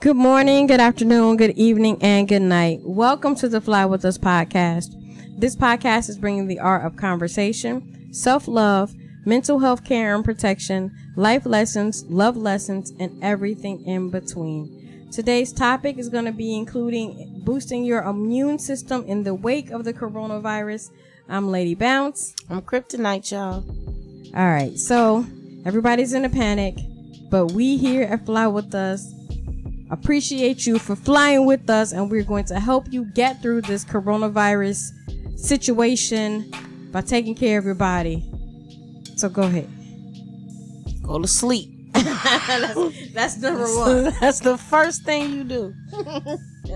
Good morning, good afternoon, good evening, and good night. Welcome to the Fly With Us podcast. This podcast is bringing the art of conversation, self-love, mental health care and protection, life lessons, love lessons, and everything in between. Today's topic is going to be including boosting your immune system in the wake of the coronavirus. I'm Lady Bounce. I'm Kryptonite, y'all. All right, so everybody's in a panic, but we here at Fly With Us appreciate you for flying with us, and we're going to help you get through this coronavirus situation by taking care of your body. So go ahead. Go to sleep. That's number one. That's the first thing you do.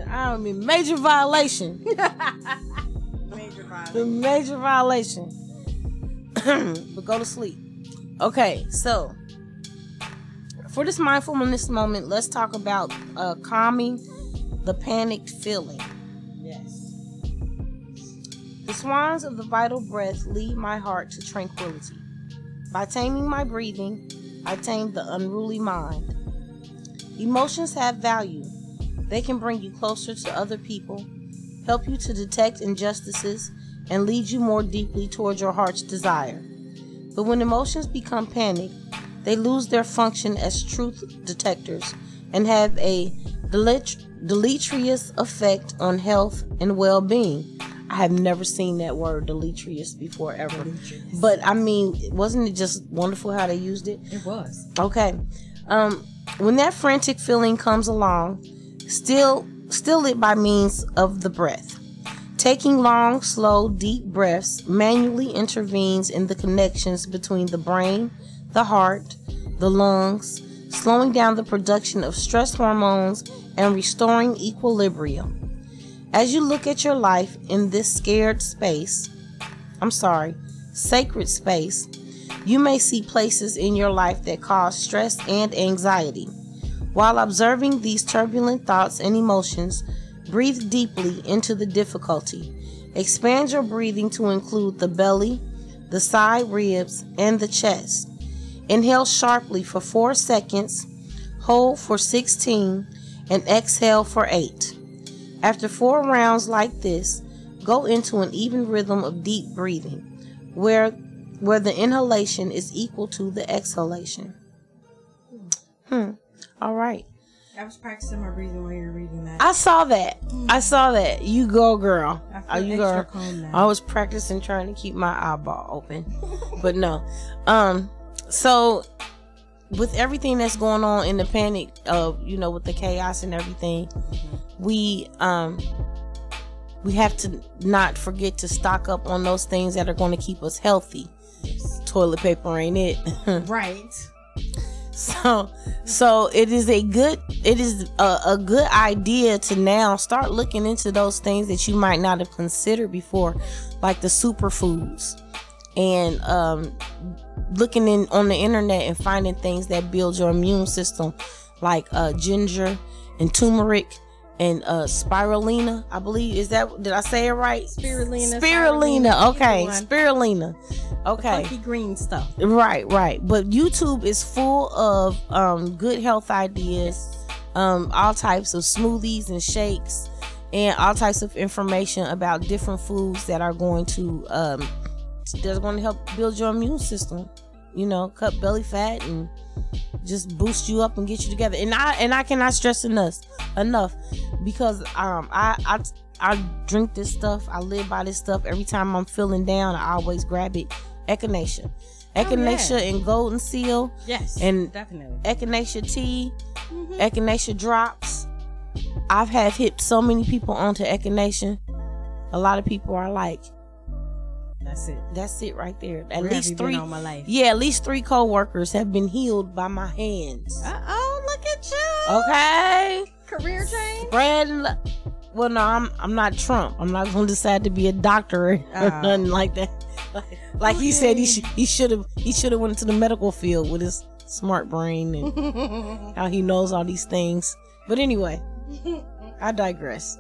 I mean, major violation. Major violation. But go to sleep. Okay, so for this mindfulness moment, let's talk about calming the panicked feeling. Yes. The swans of the vital breath lead my heart to tranquility. By taming my breathing, I tame the unruly mind. Emotions have value. They can bring you closer to other people, help you to detect injustices, and lead you more deeply toward your heart's desire. But when emotions become panic, they lose their function as truth detectors and have a deleterious effect on health and well-being. I have never seen that word deleterious before ever. But I mean, wasn't it just wonderful how they used it? It was. Okay. When that frantic feeling comes along, still it by means of the breath. Taking long, slow, deep breaths manually intervenes in the connections between the brain, the heart, the lungs, slowing down the production of stress hormones and restoring equilibrium. As you look at your life in this sacred space, you may see places in your life that cause stress and anxiety. While observing these turbulent thoughts and emotions, breathe deeply into the difficulty. Expand your breathing to include the belly, the side ribs, and the chest. Inhale sharply for 4 seconds, hold for 16, and exhale for 8. After 4 rounds like this, go into an even rhythm of deep breathing, where the inhalation is equal to the exhalation. All right. I was practicing my breathing while you were reading that. I saw that. You go, girl. I feel extra calm now. I was practicing trying to keep my eyeball open, but no. So with everything that's going on in the panic of, with the chaos and everything, we have to not forget to stock up on those things that are going to keep us healthy. Yes. Toilet paper ain't it? Right. So it is a good idea to now start looking into those things that you might not have considered before, like the superfoods, and looking on the internet and finding things that build your immune system, like ginger and turmeric and spirulina. I believe, did I say it right? Spirulina. Okay, spirulina. Okay. Funky green stuff. Right. But YouTube is full of good health ideas, all types of smoothies and shakes, and all types of information about different foods that are going to help build your immune system. Cut belly fat and just boost you up and get you together. And I cannot stress enough because I drink this stuff. I live by this stuff. Every time I'm feeling down, I always grab it. Echinacea and golden seal. Yes, and definitely echinacea tea, echinacea drops. I've hit so many people onto echinacea. A lot of people are like, that's it right there. At least 3 all my life. Yeah, at least 3 co-workers have been healed by my hands. Look at you. Okay, Career change. Well, no, I'm not Trump. I'm not going to decide to be a doctor or nothing like that. Like he said, he should have went into the medical field with his smart brain and how he knows all these things. But anyway, I digress.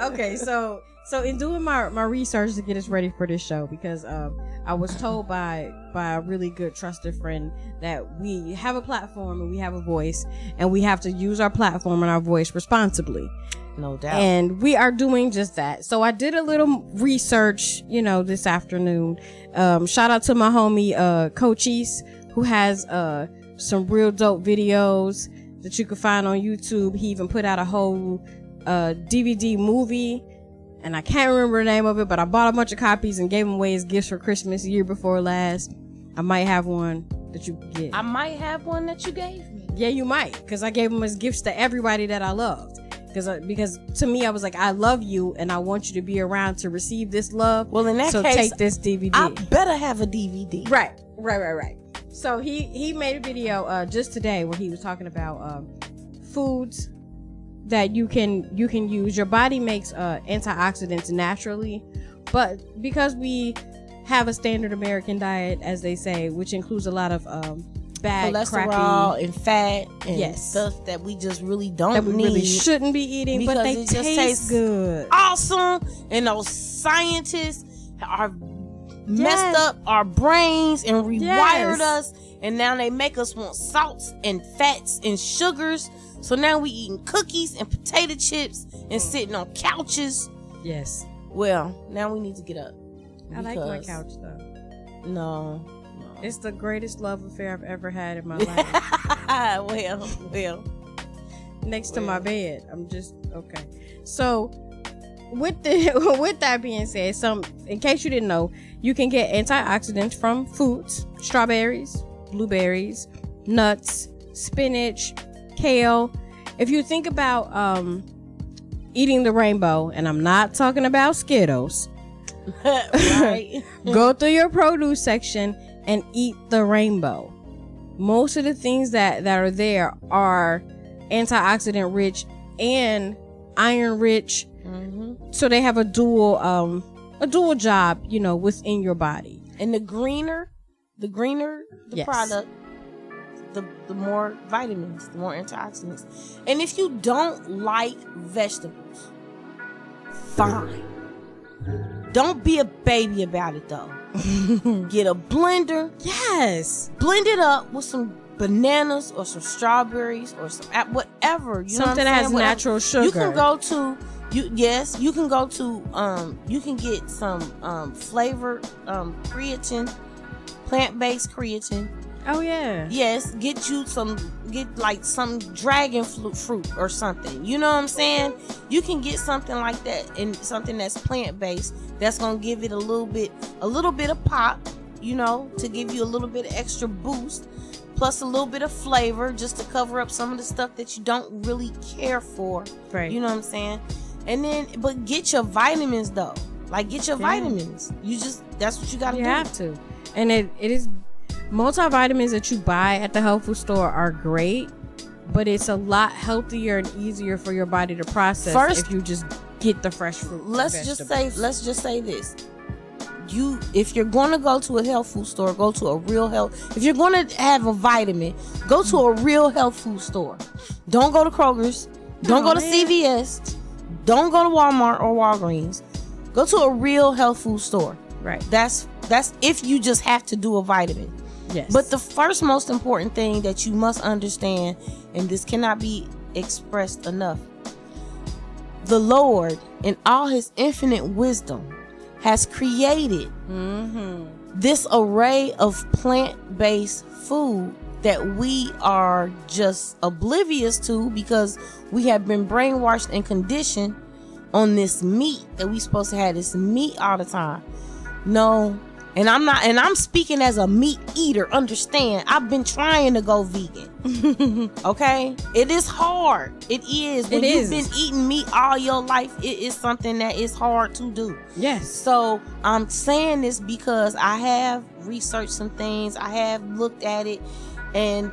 Okay, so So in doing my research to get us ready for this show, because I was told by a really good trusted friend that we have a platform and we have a voice, and we have to use our platform and our voice responsibly. No doubt. And we are doing just that. So I did a little research, this afternoon. Shout out to my homie Cochise, who has some real dope videos that you can find on YouTube. He even put out a whole DVD movie, and I can't remember the name of it, but I bought a bunch of copies and gave them away as gifts for Christmas year before last. I might have one that you can get. I might have one that you gave me. Yeah, you might, because I gave them as gifts to everybody that I loved. Because to me, I was like, I love you, and I want you to be around to receive this love. Well, in that so case, take this DVD. I better have a DVD. Right. So he made a video just today where he was talking about foods that you can use. Your body makes antioxidants naturally, but because we have a standard American diet, as they say, which includes a lot of bad cholesterol crappy and fat and stuff that we just really don't that we need, really shouldn't be eating, but they just taste good, awesome, and those scientists are messed up our brains and rewired us, and now they make us want salts and fats and sugars. So now we eating cookies and potato chips and sitting on couches. Yes. Well, now we need to get up. I like my couch though. No. It's the greatest love affair I've ever had in my life. well. Next to my bed. I'm just okay. So with that being said, in case you didn't know, you can get antioxidants from fruits, strawberries, blueberries, nuts, spinach, kale. If you think about eating the rainbow, and I'm not talking about Skittles, right? Go through your produce section and eat the rainbow. Most of the things that are there are antioxidant rich and iron rich. Mm-hmm. So they have a dual job, within your body. And the greener the product, the more vitamins, the more antioxidants. And if you don't like vegetables, fine. Don't be a baby about it though. Get a blender. Yes. Blend it up with some bananas or some strawberries or some whatever. Something that has natural sugar. You can go to you can get some flavored creatine, plant-based creatine. Oh yeah. Yes, get like some dragon fruit or something. You know what I'm saying? You can get something like that, and something that's plant-based that's gonna give it a little bit of pop, to give you a little bit of extra boost, plus a little bit of flavor just to cover up some of the stuff that you don't really care for. Right. You know what I'm saying? And then, but get your vitamins though. Like get your vitamins. That's what you gotta do. You have to. And it is. Multivitamins that you buy at the health food store are great, but it's a lot healthier and easier for your body to process if you just get the fresh fruit. Let's just say this. If you're going to go to a health food store, go to a real health. If you're going to have a vitamin, go to a real health food store. Don't go to Kroger's. Don't go to CVS. Don't go to Walmart or Walgreens. Go to a real health food store. Right. That's if you just have to do a vitamin. Yes. But the first most important thing that you must understand, and this cannot be expressed enough, the Lord, in all his infinite wisdom, has created this array of plant-based food that we are just oblivious to because we have been brainwashed and conditioned on this meat that we supposed to have this meat all the time. No. And I'm speaking as a meat eater. Understand, I've been trying to go vegan. Okay? It is hard. It is. When you've been eating meat all your life, it is something that is hard to do. Yes. So I'm saying this because I have researched some things. I have looked at it, and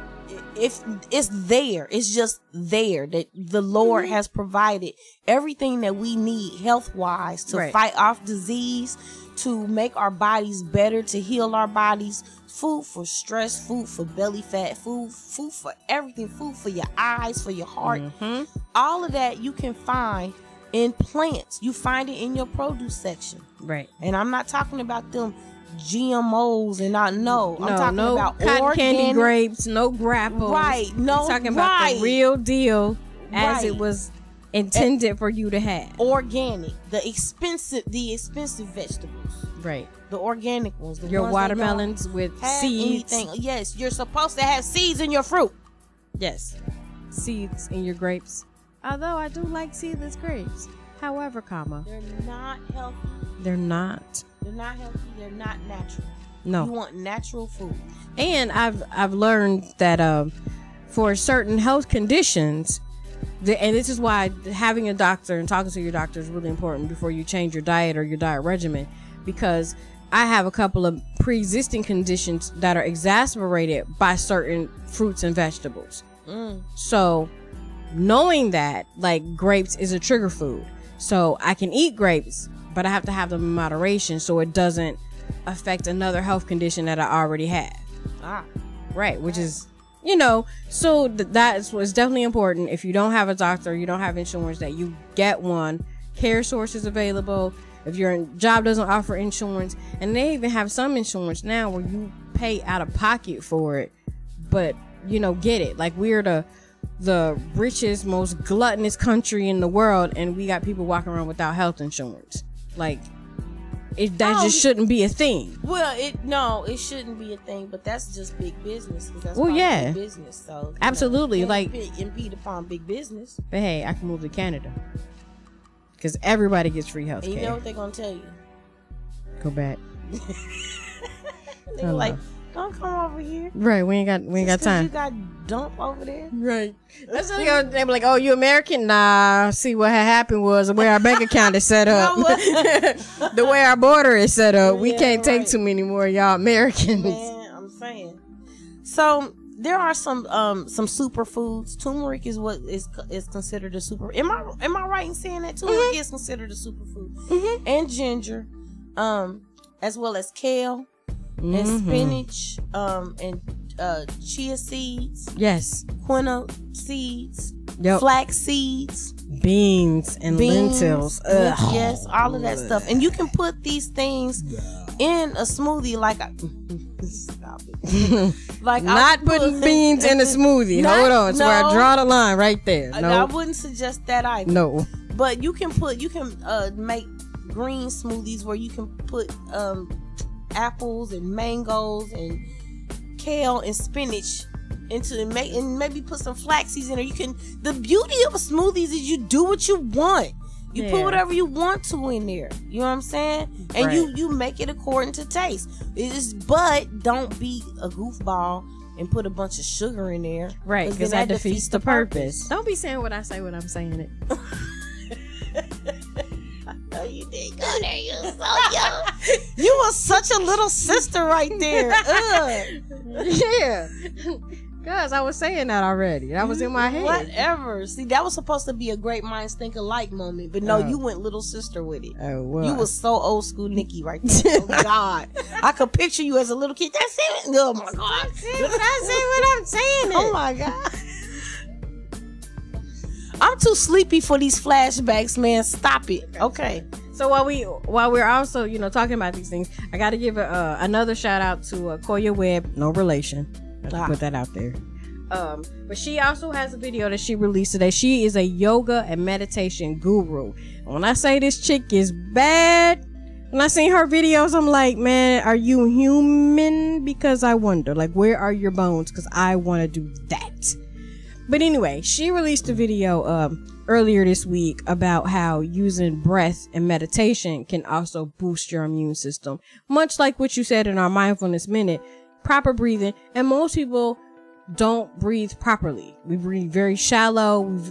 if it's there, it's just there that the Lord has provided everything that we need health-wise to fight off disease, to make our bodies better, to heal our bodies. Food for stress, food for belly fat, food for everything, food for your eyes, for your heart. All of that you can find in plants. You find it in your produce section. Right. And I'm not talking about them GMOs and I'm talking about cotton organic candy grapes, no grapples. Right. No. I'm talking about the real deal as it was intended for you to have. Organic, the expensive vegetables. Right. The organic ones. Your ones watermelons with seeds. Anything. Yes, you're supposed to have seeds in your fruit. Yes. Seeds in your grapes. Although I do like seedless grapes. However, they're not healthy. They're not. They're not healthy. They're not natural. No. You want natural food. And I've learned that for certain health conditions, and this is why having a doctor and talking to your doctor is really important before you change your diet or your diet regimen, because I have a couple of pre-existing conditions that are exacerbated by certain fruits and vegetables. So knowing that, like, grapes is a trigger food, so I can eat grapes, but I have to have them in moderation so it doesn't affect another health condition that I already have. Right, which is, so that's what's definitely important. If you don't have a doctor, you don't have insurance, that you get one. Care sources available. If your job doesn't offer insurance, and they even have some insurance now where you pay out of pocket for it, but get it. Like, we're the richest, most gluttonous country in the world, and we got people walking around without health insurance. Like, just shouldn't be a thing. Well, it shouldn't be a thing, but that's just big business. That's big business. So absolutely, impede upon big business. But hey, I can move to Canada because everybody gets free health care. You know what they're gonna tell you? Go back. They're like, don't come over here. Right, we ain't got time. You got dump over there. Right. That's what they be like, oh, you American? Nah. See, what had happened was the way our bank account is set up, the way our border is set up. We can't take too many more, y'all Americans. Man, I'm saying. So there are some superfoods. Turmeric is what is considered a super. Am I right in saying that turmeric is considered a superfood? And ginger, as well as kale. And spinach, and chia seeds. Yes. Quinoa seeds. Yep. Flax seeds. Beans and lentils. Ugh. Yes, all of that stuff. And you can put these things in a smoothie stop it. Like, not putting beans in a smoothie. Hold on. So I draw the line right there. No. I wouldn't suggest that either. No. But you can make green smoothies where you can put apples and mangoes and kale and spinach into and maybe put some flax seeds in there. The beauty of a smoothies is you do what you want. You put whatever you want to in there. You know what I'm saying? And you make it according to taste. But don't be a goofball and put a bunch of sugar in there. Right, because that defeats the purpose. Don't be saying what I say when I'm saying it. Oh, you did go there. You were so young. You were such a little sister right there. Yeah. Because I was saying that already. That was in my head. Whatever. See, that was supposed to be a great minds think alike moment. But no, you went little sister with it. Oh, well. You was so old school Nikki right there. Oh, God. I could picture you as a little kid. That's it. Oh, my God. That's what I'm saying. Oh, my God. I'm too sleepy for these flashbacks, man. Stop it. Okay. So while we're also, talking about these things, I got to give another shout out to Koya Webb, no relation. Put that out there. But she also has a video that she released today. She is a yoga and meditation guru. When I say this chick is bad, when I seen her videos, I'm like, man, are you human? Because I wonder, like, where are your bones? Because I want to do that. But anyway, she released a video earlier this week about how using breath and meditation can also boost your immune system. Much like what you said in our Mindfulness Minute, proper breathing. And most people don't breathe properly. We breathe very shallow.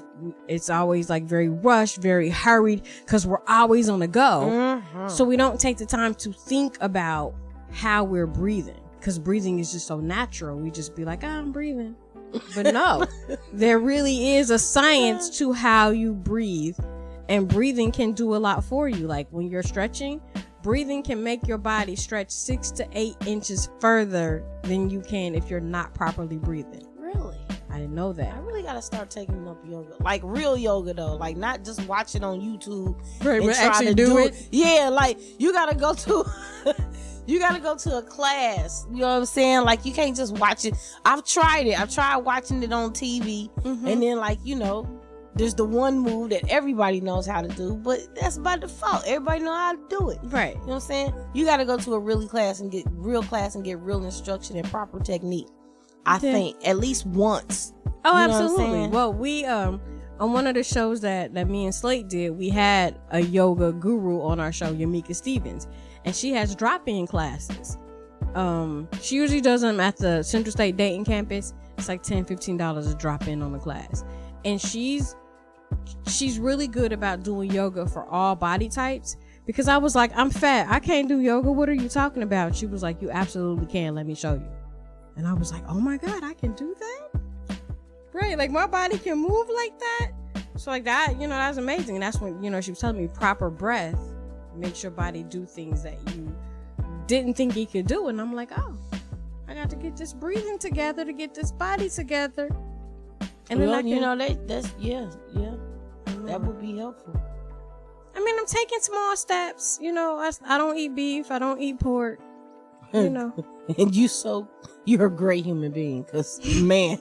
It's always like very rushed, very hurried, because we're always on the go. So we don't take the time to think about how we're breathing, because breathing is just so natural. We just be like, I'm breathing. But no, there really is a science to how you breathe, and breathing can do a lot for you. Like when you're stretching, breathing can make your body stretch 6 to 8 inches further than you can if you're not properly breathing. Really? I didn't know that. I really gotta start taking up yoga, like real yoga though, like not just watch it on YouTube. Right, and but try actually to do it. Yeah, like you gotta go to, you gotta go to a class. You know what I'm saying? Like you can't just watch it. I've tried it. I've tried watching it on TV, and then like there's the one move that everybody knows how to do, but that's by default. Everybody know how to do it. Right. You know what I'm saying? You got to go to a real class and get real instruction and proper technique. I think at least once. Oh, absolutely. Well, we on one of the shows that me and Slate did, we had a yoga guru on our show, Yamika Stevens, and she has drop-in classes. She usually does them at the Central State Dayton campus. It's like $10-15 a drop in on the class, and she's really good about doing yoga for all body types, because I was like, I'm fat, I can't do yoga. What are you talking about? She was like, you absolutely can. Let me show you. And I was like, oh my God, I can do that? Right, like my body can move like that? So like that, that's amazing. And that's when, she was telling me proper breath makes your body do things that you didn't think you could do. And I'm like, oh, I got to get this breathing together to get this body together. And then that would be helpful. I mean, I'm taking small steps. I don't eat beef. I don't eat pork. And you're a great human being, because man,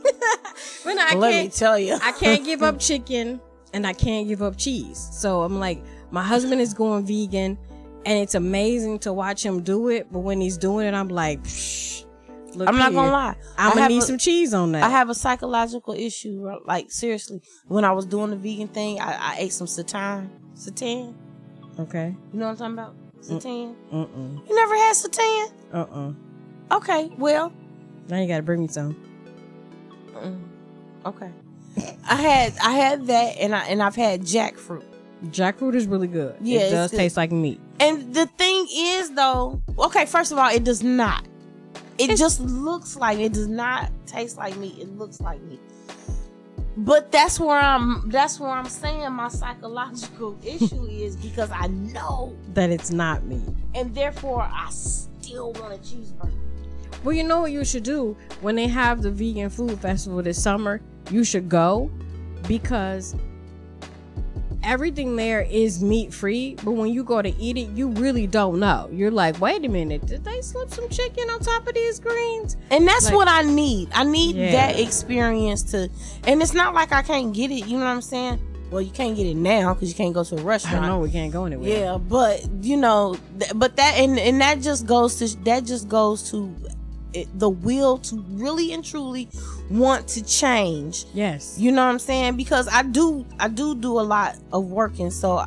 let me tell you, I can't give up chicken and I can't give up cheese. So I'm like, my husband is going vegan, and it's amazing to watch him do it. But when he's doing it, I'm like, I'm not gonna lie, I'm gonna need some cheese on that. I have a psychological issue. Like seriously, when I was doing the vegan thing, I ate some seitan. Okay. You know what I'm talking about? Seitan. You never had seitan? Okay, well, now you gotta bring me some. Okay. I had that, and I've had jackfruit. Jackfruit is really good. Yeah, it does taste like meat. And the thing is, though, okay, first of all, it does not. It just looks like it. Does not taste like meat. It looks like meat. But that's where I'm saying my psychological issue is, because I know that it's not meat, and therefore I still want a cheeseburger. Well, you know what you should do when they have the vegan food festival this summer? You should go, because everything there is meat free, but when you go to eat it, you really don't know. You're like, wait a minute, did they slip some chicken on top of these greens? And that's what I need. I need that experience to, and it's not like I can't get it, you know what I'm saying? Well, you can't get it now because you can't go to a restaurant. I know we can't go anywhere. Yeah, but but that and that just goes to the will to really and truly want to change. Yes. You know what I'm saying? Because I do a lot of working, so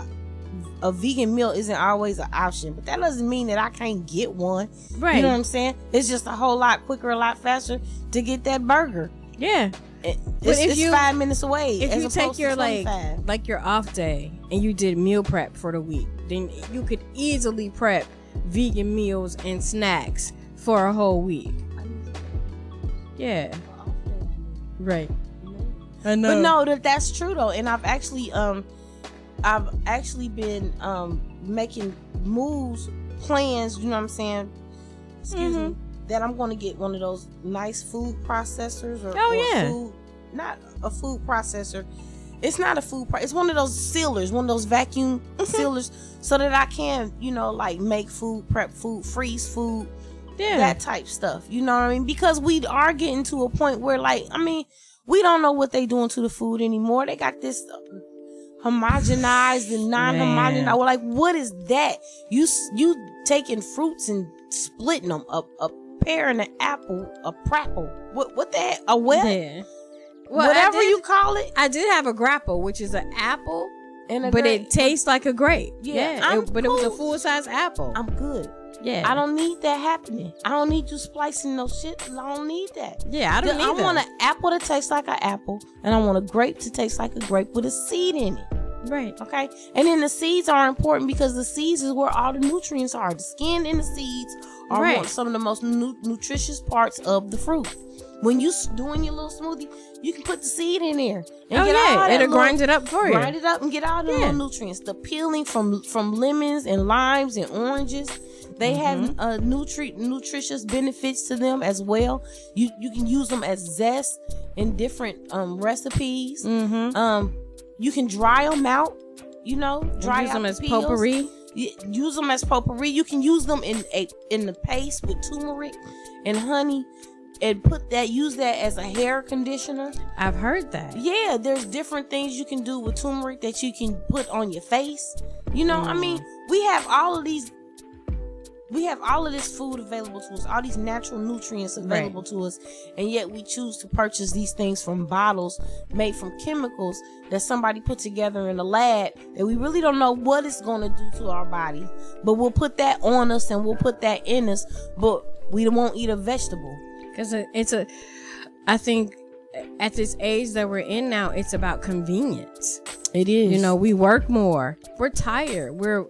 a vegan meal isn't always an option, but that doesn't mean that I can't get one. Right. You know what I'm saying? It's just a whole lot quicker, a lot faster to get that burger. Yeah. It's 5 minutes away. If you take your like your off day and you did meal prep for the week, then you could easily prep vegan meals and snacks for a whole week. Yeah. Right. I know. But no, that's true though. And I've actually been making plans, you know what I'm saying? Excuse me. That I'm going to get one of those nice food processors food, not a food processor. It's not a food it's one of those sealers, one of those vacuum sealers, so that I can, like make food, prep food, freeze food, that type stuff. You know what I mean? Because we are getting to a point where, we don't know what they doing to the food anymore. They got this homogenized and non-homogenized. We're like, what is that? You taking fruits and splitting them up, a pear and an apple, a prapple. What the heck? A what? Yeah. Well, whatever you call it. I did have a grapple, which is an apple, but it tastes like a grape. Yeah. But it was a full-size apple. I'm good. Yeah. I don't need that happening. I don't need you splicing no shit. I don't need that. Yeah, I don't need that. I want an apple to taste like an apple, and I want a grape to taste like a grape with a seed in it. Right. Okay. And then the seeds are important, because the seeds is where all the nutrients are. The skin and the seeds are some of the most nutritious parts of the fruit. When you doing your little smoothie, you can put the seed in there. And it'll grind it up for you. Grind it up and get all the little nutrients. The peeling from lemons and limes and oranges, They have nutritious benefits to them as well. You can use them as zest in different recipes. You can dry them out. Dry use out them as peels. potpourri. Use them as potpourri. You can use them in the paste with turmeric and honey, and use that as a hair conditioner. I've heard that. Yeah, there's different things you can do with turmeric that you can put on your face. I mean, we have all of this food available to us, all these natural nutrients available to us, and yet we choose to purchase these things from bottles made from chemicals that somebody put together in a lab that we really don't know what it's going to do to our body. But we'll put that on us and we'll put that in us, but we won't eat a vegetable. Because I think at this age that we're in now, it's about convenience. It is. We work more. We're tired. We're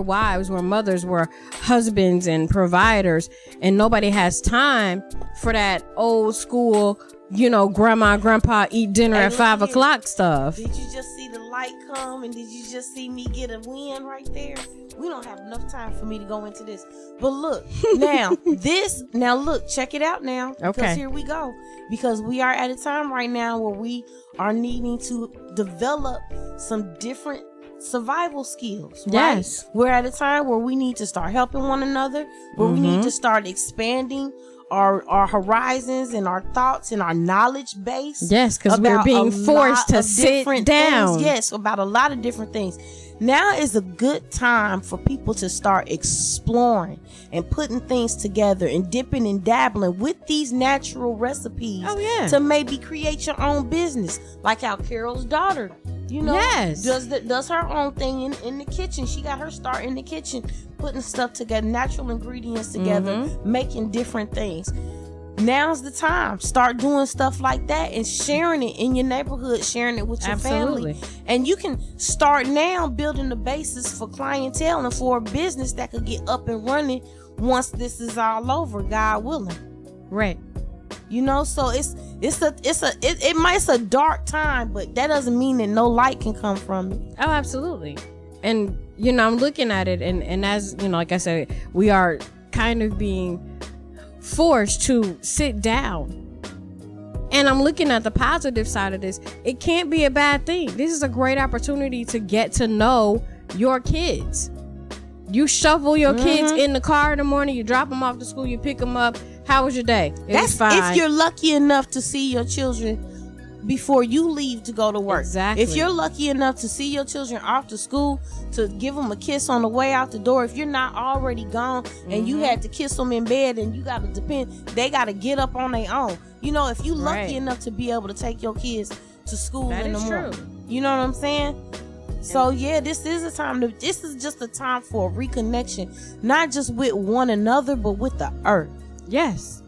wives, we're mothers, we're husbands and providers, and nobody has time for that old school, grandma, grandpa eat dinner at 5 o'clock stuff. Did you just see the light come, and did you just see me get a win right there? We don't have enough time for me to go into this. But look, now look, check it out now. Okay. Because here we go. Because we are at a time right now where we are needing to develop some different survival skills. Right? Yes. We're at a time where we need to start helping one another, where we need to start expanding our horizons and our thoughts and our knowledge base. Yes, because we're being forced to sit down. Things. Yes, about a lot of different things. Now is a good time for people to start exploring and putting things together and dipping and dabbling with these natural recipes. Oh, yeah. To maybe create your own business, like how Carol's daughter, yes, does her own thing in the kitchen. She got her start in the kitchen, putting stuff together, natural ingredients together, making different things. Now's the time. Start doing stuff like that and sharing it in your neighborhood, sharing it with your family. And you can start now building the basis for clientele and for a business that could get up and running once this is all over, God willing. Right. So it's a dark time, but that doesn't mean that no light can come from it. Oh, absolutely. And I'm looking at it, and as like I said, we are kind of being forced to sit down, and I'm looking at the positive side of this. It can't be a bad thing. This is a great opportunity to get to know your kids. You shovel your kids in the car in the morning, you drop them off to school, you pick them up. How was your day? That's fine. If you're lucky enough to see your children before you leave to go to work. Exactly. If you're lucky enough to see your children off to school, to give them a kiss on the way out the door, if you're not already gone and you had to kiss them in bed and you got to they got to get up on their own. If you lucky enough to be able to take your kids to school in the morning. True. You know what I'm saying? So yeah, this is just a time for a reconnection, not just with one another, but with the earth. Yes.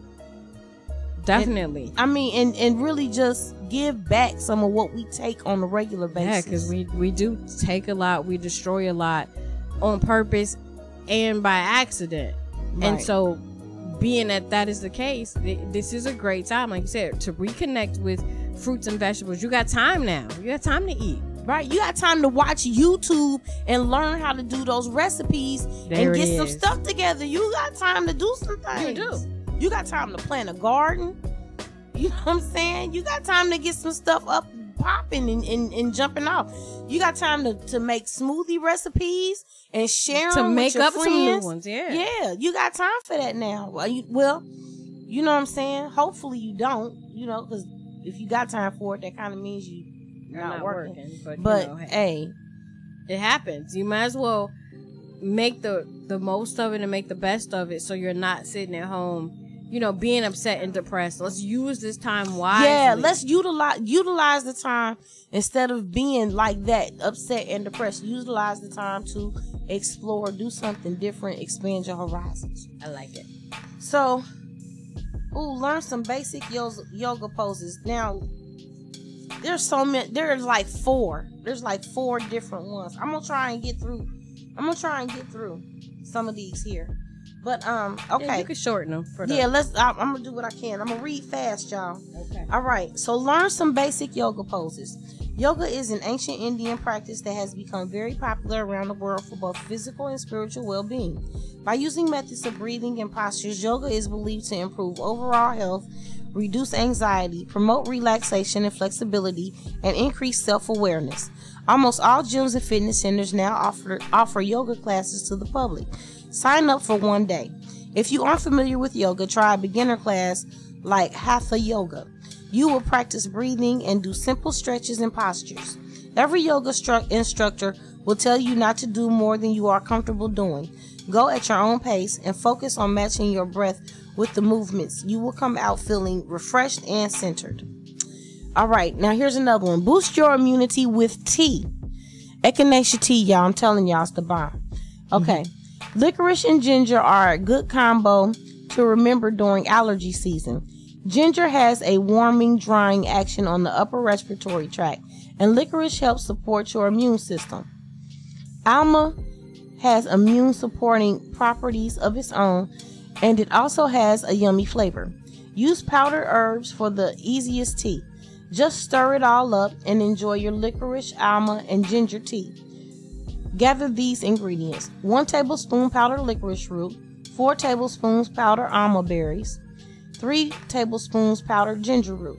Definitely. And really just give back some of what we take on a regular basis. Yeah, because we do take a lot, we destroy a lot on purpose and by accident. Right. And so being that is the case, this is a great time, like you said, to reconnect with fruits and vegetables. You got time now. You got time to eat. Right, you got time to watch YouTube and learn how to do those recipes and get some stuff together. You got time to do some things. You do. You got time to plant a garden. You know what I'm saying? You got time to get some stuff up popping and jumping off. You got time to make smoothie recipes and share them with your friends. Some new ones. Yeah, you got time for that now. Well, you know what I'm saying? Hopefully you don't, because if you got time for it, that kind of means you're not working. But hey, it happens. You might as well make the most of it and make the best of it, so you're not sitting at home being upset and depressed. Let's use this time wisely. Yeah, let's utilize the time instead of being like that, upset and depressed. Utilize the time to explore, do something different, expand your horizons. I like it. So learn some basic yoga poses. Now there's so many. There's like 4 different ones. I'm gonna try and get through some of these here. But okay. Yeah, you can shorten them for that. Yeah, I'm gonna do what I can. I'm gonna read fast, y'all. Okay. All right. So learn some basic yoga poses. Yoga is an ancient Indian practice that has become very popular around the world for both physical and spiritual well-being. By using methods of breathing and postures, yoga is believed to improve overall health, reduce anxiety, promote relaxation and flexibility, and increase self-awareness. Almost all gyms and fitness centers now offer yoga classes to the public. Sign up for one day. If you aren't familiar with yoga, try a beginner class like Hatha Yoga. You will practice breathing and do simple stretches and postures. Every yoga instructor will tell you not to do more than you are comfortable doing. Go at your own pace and focus on matching your breath with the movements. You will come out feeling refreshed and centered. All right, now here's another one. Boost your immunity with tea. Echinacea tea, y'all. I'm telling y'all, it's the bomb. Okay. Licorice and ginger are a good combo to remember during allergy season. Ginger has a warming, drying action on the upper respiratory tract, and licorice helps support your immune system. Alma has immune supporting properties of its own, and it also has a yummy flavor. Use powdered herbs for the easiest tea. Just stir it all up and enjoy your licorice, alma, and ginger tea. Gather these ingredients: 1 tablespoon powdered licorice root, 4 tablespoons powdered alma berries, 3 tablespoons powdered ginger root.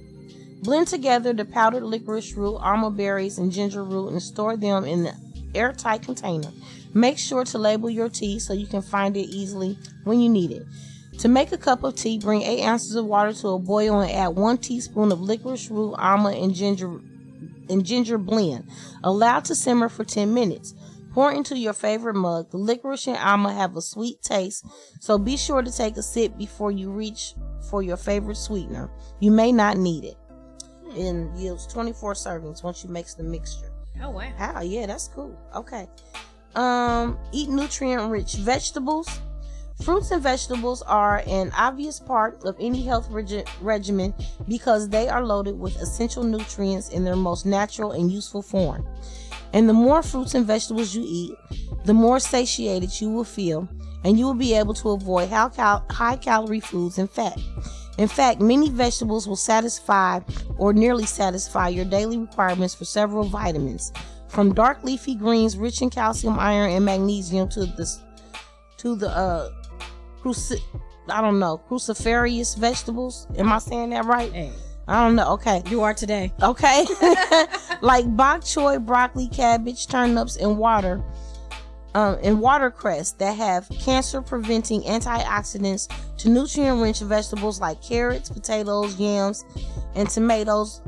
Blend together the powdered licorice root, alma berries, and ginger root and store them in an airtight container. Make sure to label your tea so you can find it easily when you need it. To make a cup of tea, bring 8 ounces of water to a boil and add 1 teaspoon of licorice root, alma, and ginger blend. Allow to simmer for 10 minutes. Pour into your favorite mug. The licorice and alma have a sweet taste, so be sure to take a sip before you reach for your favorite sweetener. You may not need it. And yields 24 servings once you mix the mixture. Oh, wow. Wow, yeah, that's cool. Okay. Eat nutrient-rich vegetables. Fruits and vegetables are an obvious part of any health regimen because they are loaded with essential nutrients in their most natural and useful form. And the more fruits and vegetables you eat, the more satiated you will feel, and you will be able to avoid high-calorie foods and fat. In fact, many vegetables will satisfy or nearly satisfy your daily requirements for several vitamins, from dark leafy greens rich in calcium, iron, and magnesium to the cruciferous vegetables. Am I saying that right? Hey. I don't know. Okay. You are today. Okay. Like bok choy, broccoli, cabbage, turnips, and watercress that have cancer-preventing antioxidants, to nutrient-rich vegetables like carrots, potatoes, yams, and tomatoes.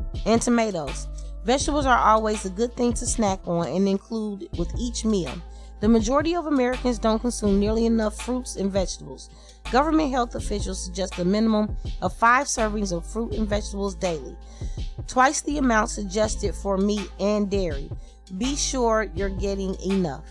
Vegetables are always a good thing to snack on and include with each meal. The majority of Americans don't consume nearly enough fruits and vegetables. Government health officials suggest a minimum of 5 servings of fruit and vegetables daily, twice the amount suggested for meat and dairy. Be sure you're getting enough.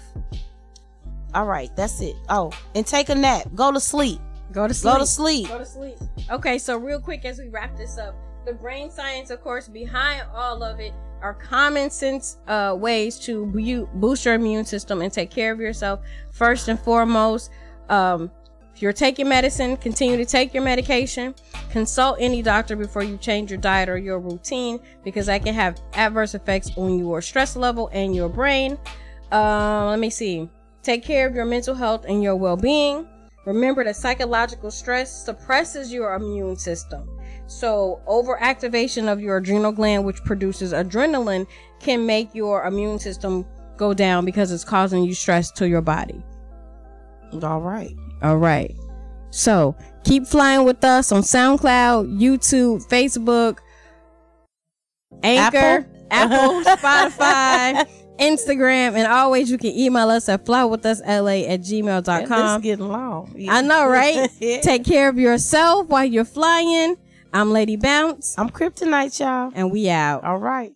All right, that's it. Oh, and take a nap. Go to sleep. Go to sleep. Go to sleep. Go to sleep. Okay, so real quick as we wrap this up, the brain science, of course, behind all of it are common sense ways to boost your immune system and take care of yourself. First and foremost, if you're taking medicine, continue to take your medication. Consult any doctor before you change your diet or your routine, because that can have adverse effects on your stress level and your brain. Let me see. Take care of your mental health and your well-being. Remember that psychological stress suppresses your immune system. So overactivation of your adrenal gland, which produces adrenaline, can make your immune system go down because it's causing you stress to your body. All right. So keep flying with us on SoundCloud, YouTube, Facebook, Anchor, Apple, Spotify, Instagram, and always you can email us at flywithusla@gmail.com. It's getting long. Yeah. I know, right? Yeah. Take care of yourself while you're flying. I'm Lady Bounce. I'm Kryptonite, y'all. And we out. All right.